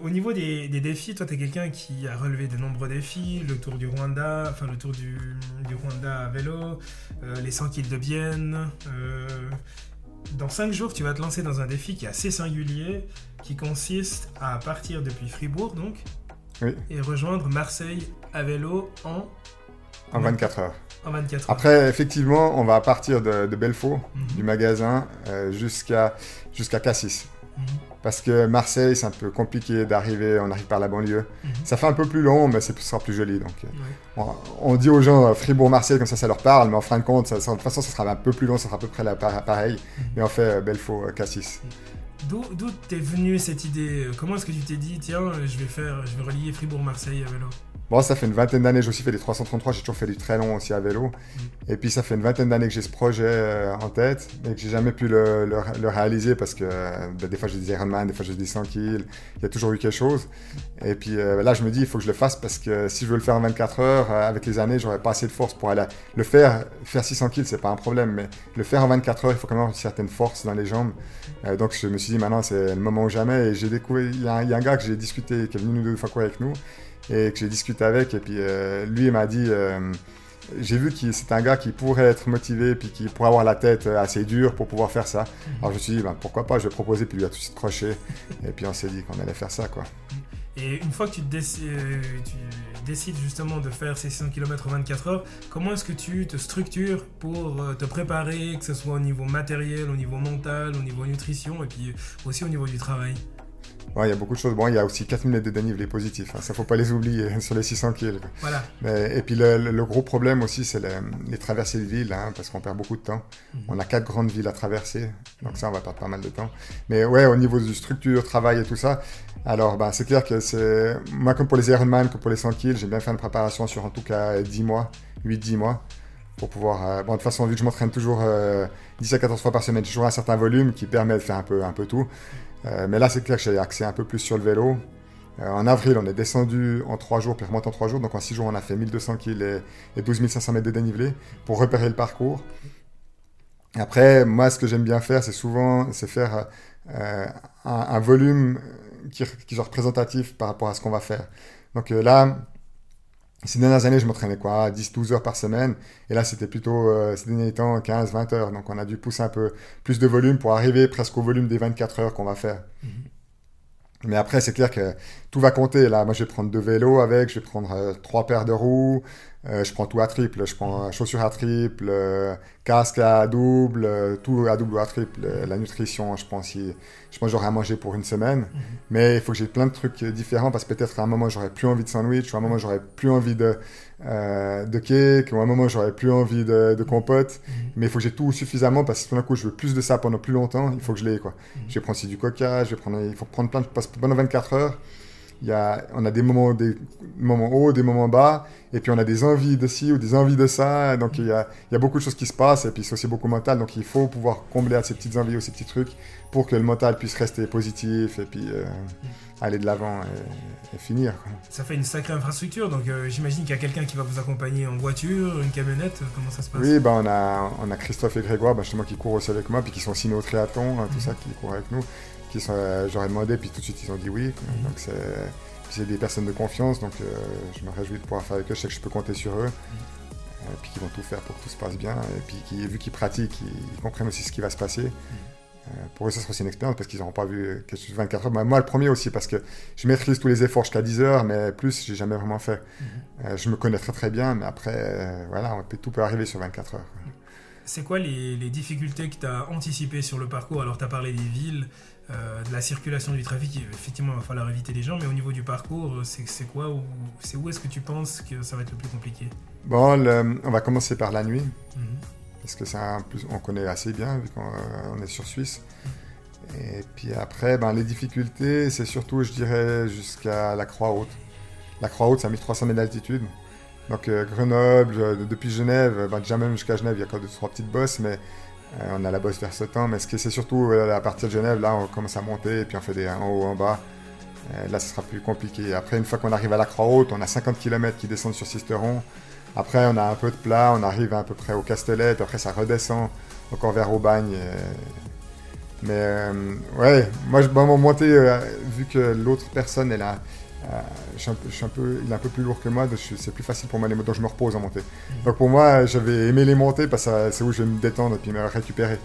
Au niveau des défis, toi, tu es quelqu'un qui a relevé de nombreux défis, le Tour du Rwanda, enfin le Tour du Rwanda à vélo, les 100 km de Bienne. Dans 5 jours, tu vas te lancer dans un défi qui est assez singulier, qui consiste à partir depuis Fribourg, donc, Oui, et rejoindre Marseille à vélo en 24 heures. en 24 heures. Après, effectivement, on va partir de Belfaux, Mhm. du magasin, jusqu'à Cassis. Mhm. Parce que Marseille, c'est un peu compliqué d'arriver, on arrive par la banlieue. Mhm. Ça fait un peu plus long, mais ce sera plus joli. Donc, Ouais. on dit aux gens Fribourg-Marseille, comme ça leur parle, mais en fin de compte, de toute façon, ça sera un peu plus long, ça sera à peu près pareil. Mhm. Mais on fait Belfaux-Cassis. D'où t'es venue cette idée? Comment est-ce que tu t'es dit, tiens, je vais relier Fribourg-Marseille à vélo? Bon, ça fait une vingtaine d'années, j'ai aussi fait des 333, j'ai toujours fait du très long aussi à vélo. Et puis ça fait une vingtaine d'années que j'ai ce projet en tête, mais que j'ai jamais pu le réaliser parce que des fois j'ai des Ironman, des fois j'ai des 100 kills, il y a toujours eu quelque chose. Et puis là je me dis, il faut que je le fasse parce que si je veux le faire en 24 heures, avec les années, j'aurais pas assez de force pour aller le faire. Faire 600 kills, c'est pas un problème, mais le faire en 24 heures, il faut quand même avoir une certaine force dans les jambes. Donc je me suis dit, maintenant c'est le moment ou jamais. Et j'ai découvert, il y a un gars que j'ai discuté, qui est venu 2 fois courir avec nous, et que j'ai discuté avec, et puis lui il m'a dit, j'ai vu que c'est un gars qui pourrait être motivé, puis qui pourrait avoir la tête assez dure pour pouvoir faire ça. Alors je me suis dit, ben, pourquoi pas, je vais proposer, puis lui a tout de suite croché, et puis on s'est dit qu'on allait faire ça, quoi. Et une fois que tu décides justement de faire ces 600 km en 24 heures, comment est-ce que tu te structures pour te préparer, que ce soit au niveau matériel, au niveau mental, au niveau nutrition, et puis aussi au niveau du travail? Ouais, il y a beaucoup de choses. Bon, il y a aussi 4000 mètres de dénivelé positif, hein. Ça faut pas les oublier sur les 600 kg. Voilà. Et puis le gros problème aussi, c'est les traversées de ville, hein, parce qu'on perd beaucoup de temps. On a 4 grandes villes à traverser, donc ça, on va perdre pas mal de temps. Mais ouais, au niveau de structure, travail et tout ça, alors ben, c'est clair que c'est... Moi, comme pour les Ironman, comme pour les 100 kg, j'ai bien fait une préparation sur en tout cas 10 mois, 8-10 mois, pour pouvoir... Bon, de toute façon, vu que je m'entraîne toujours 10 à 14 fois par semaine, j'ai toujours un certain volume qui permet de faire un peu tout. Mais là, c'est clair que j'ai axé un peu plus sur le vélo. En avril, on est descendu en 3 jours, puis remonté en 3 jours. Donc en 6 jours, on a fait 1200 kg et 12 500 mètres de dénivelé pour repérer le parcours. Après, moi, ce que j'aime bien faire, c'est faire un volume qui soit représentatif par rapport à ce qu'on va faire. Donc là, ces dernières années, je m'entraînais 10-12 heures par semaine. Et là, c'était plutôt, ces derniers temps, 15-20 heures. Donc, on a dû pousser un peu plus de volume pour arriver presque au volume des 24 heures qu'on va faire. Mais après, c'est clair que tout va compter. Là, moi, je vais prendre 2 vélos avec, je vais prendre 3 paires de roues. Je prends tout à triple. Je prends chaussures à triple, casque à double, tout à double ou à triple. La nutrition, je pense que j'aurai à manger pour une semaine. Mais il faut que j'ai plein de trucs différents parce que peut-être à un moment, j'aurai plus envie de sandwich, ou à un moment, j'aurai plus envie de cake, ou à un moment, j'aurai plus envie de compote. Mais il faut que j'ai tout suffisamment parce que tout d'un coup, je veux plus de ça pendant plus longtemps. Il faut que je l'ai, quoi. Je vais prendre aussi du coca, il faut prendre plein de... Parce que pendant 24 heures, on a des moments hauts, des moments bas, et puis on a des envies de ci ou des envies de ça, donc il y a beaucoup de choses qui se passent, et puis c'est aussi beaucoup mental, donc il faut pouvoir combler à ces petites envies ou ces petits trucs pour que le mental puisse rester positif, et puis aller de l'avant et finir, quoi. Ça fait une sacrée infrastructure, donc j'imagine qu'il y a quelqu'un qui va vous accompagner en voiture, une camionnette, comment ça se passe? Oui, on a Christophe et Grégoire, justement, qui courent aussi avec moi, puis qui sont signés au triathlon, tout ça, qui courent avec nous. J'aurais demandé, puis tout de suite ils ont dit oui. Donc c'est des personnes de confiance, donc je me réjouis de pouvoir faire avec eux. Je sais que je peux compter sur eux, puis qu'ils vont tout faire pour que tout se passe bien. Et puis vu qu'ils pratiquent, ils comprennent aussi ce qui va se passer. Pour eux, ça sera aussi une expérience parce qu'ils n'auront pas vu quelque chose de 24 heures. Moi, le premier aussi, parce que je maîtrise tous les efforts jusqu'à 10 heures, mais plus, j'ai jamais vraiment fait. Je me connais très très bien, mais après, voilà, tout peut arriver sur 24 heures. C'est quoi les difficultés que tu as anticipées sur le parcours? Alors, tu as parlé des villes, de la circulation du trafic, effectivement, il va falloir éviter les gens, mais au niveau du parcours, c'est quoi? C'est où est-ce que tu penses que ça va être le plus compliqué? Bon, on va commencer par la nuit, parce que on connaît assez bien, vu qu'on est sur Suisse. Et puis après, les difficultés, c'est surtout, je dirais, jusqu'à la Croix-Haute. La Croix-Haute, ça a mis 300 mètres d'altitude. Donc Grenoble, depuis Genève, déjà même jusqu'à Genève, il y a encore 2-3 petites bosses, mais on a la bosse vers ce temps. Mais c'est surtout à partir de Genève, là on commence à monter, et puis on fait des en haut, en bas. Là, ce sera plus compliqué. Après, une fois qu'on arrive à la Croix-Haute, on a 50 km qui descendent sur Sisteron. Après, on a un peu de plat, on arrive à peu près au Castellet, puis après ça redescend encore vers Aubagne. Ouais, moi, bon, monter, vu que l'autre personne, elle a, il est un peu plus lourd que moi, donc c'est plus facile pour moi les montées, donc je me repose en montée. Donc pour moi, j'avais aimé les montées parce que c'est où je vais me détendre et puis me récupérer.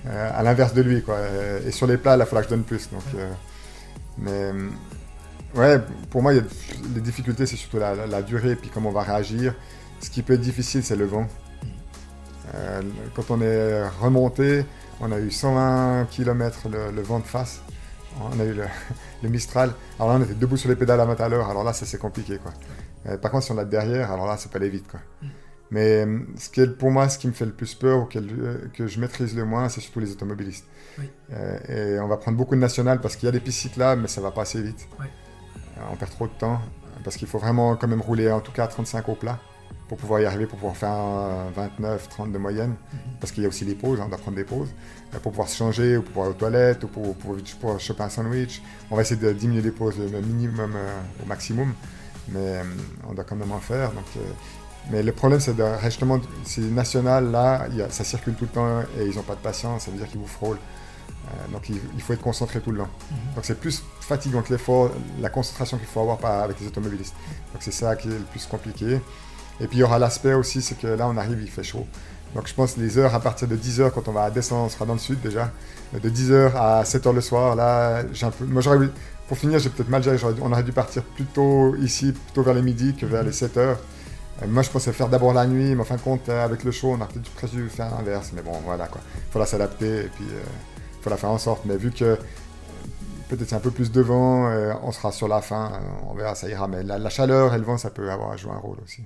À l'inverse de lui, quoi. Et sur les plats, là, il faudra que je donne plus. Donc, ouais, pour moi, les difficultés, c'est surtout la durée et puis comment on va réagir. Ce qui peut être difficile, c'est le vent. Quand on est remonté, on a eu 120 km le vent de face. On a eu le Mistral. Alors là, on était debout sur les pédales à 20 à l'heure. Alors là, ça c'est compliqué, quoi. Par contre, si on l'a derrière, alors là, ça peut aller vite, quoi. Mais pour moi, ce qui me fait le plus peur ou que je maîtrise le moins, c'est surtout les automobilistes. Oui. Et on va prendre beaucoup de nationales parce qu'il y a des pistes cyclables, mais ça va pas assez vite. Oui. On perd trop de temps parce qu'il faut vraiment quand même rouler en tout cas à 35 au plat pour pouvoir y arriver, pour pouvoir faire 29, 30 de moyenne. Parce qu'il y a aussi les pauses, on doit prendre des pauses. Pour pouvoir se changer, ou pour pouvoir aller aux toilettes, ou pour choper un sandwich. On va essayer de diminuer les pauses le minimum au maximum, mais on doit quand même en faire. Donc, mais le problème, c'est justement, ces nationales, là, ça circule tout le temps et ils n'ont pas de patience, ça veut dire qu'ils vous frôlent. Donc il faut être concentré tout le long. Donc c'est plus fatigant que l'effort, la concentration qu'il faut avoir avec les automobilistes. Donc c'est ça qui est le plus compliqué. Et puis il y aura l'aspect aussi, c'est que là on arrive, il fait chaud. Donc je pense les heures à partir de 10h, quand on va descendre, on sera dans le sud déjà, de 10h à 7h le soir, là j'ai un peu... Moi pour finir, j'ai peut-être mal géré, on aurait dû partir plutôt ici, plutôt vers les midi que vers les 7h. Moi je pensais faire d'abord la nuit, mais en fin de compte, avec le chaud, on a peut-être presque dû faire l'inverse. Mais bon, voilà quoi. Il faudra s'adapter et puis il faudra faire en sorte. Mais vu que peut-être c'est un peu plus de vent, on sera sur la fin, on verra, ça ira. Mais la chaleur et le vent, ça peut jouer un rôle aussi.